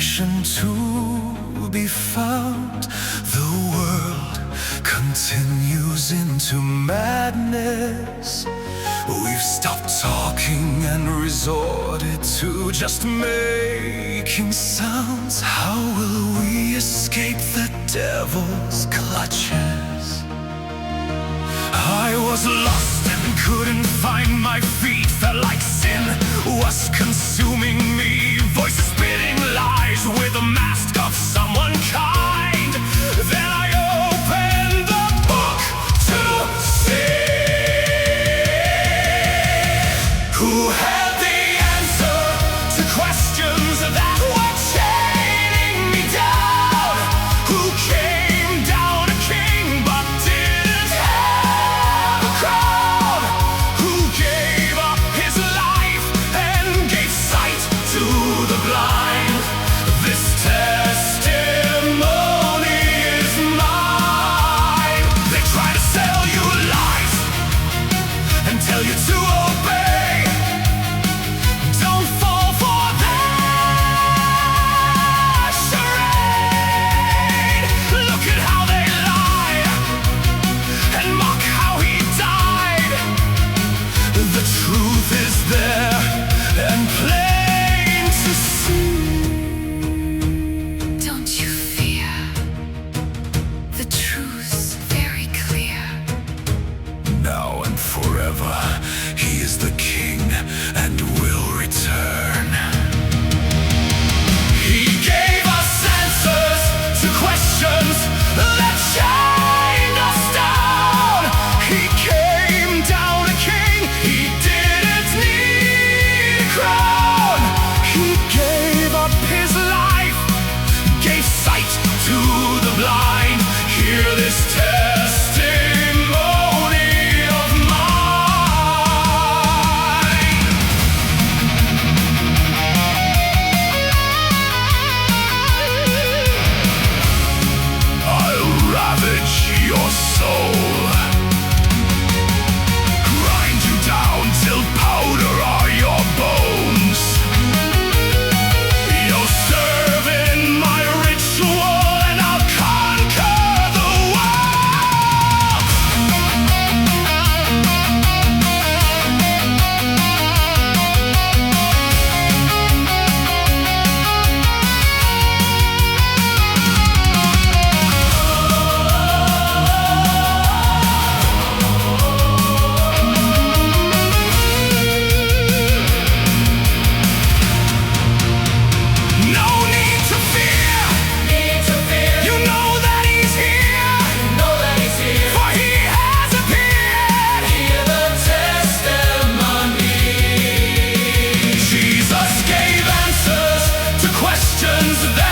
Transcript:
salvation to be found. The world continues into madness. We've stopped talking and resorted to just making sounds. How will we escape the devil's clutches? I was lost and couldn't find my feet. Felt like sin was consuming me. Voices spitting lies with a mask of someone kind. Then I opened the book to see who had the answer to questions that were chaining me down. Who came down a king but didn't have a crown. Who gave up his life and gave sight to the blind. This testimony is mine. They try to sell you lies and tell you to obey. Don't fall for their charade. Look at how they lie and mock how he died. The truth is there and plain to see. Don't you fear, the truth's very clear. Now and forever, he is the king and will return. He gave us answers to questions that chained us down. He came down a king, he didn't need a crown. He gave up his life, gave sight to the blind. Hear this testimony of mine. I'll ravage your soul, grind you down till powder are your bones. You'll serve in my ritual and I'll conquer the world. No need to fear. You know that he's here. For he has appeared. Hear the testimony. Jesus gave answers to questions that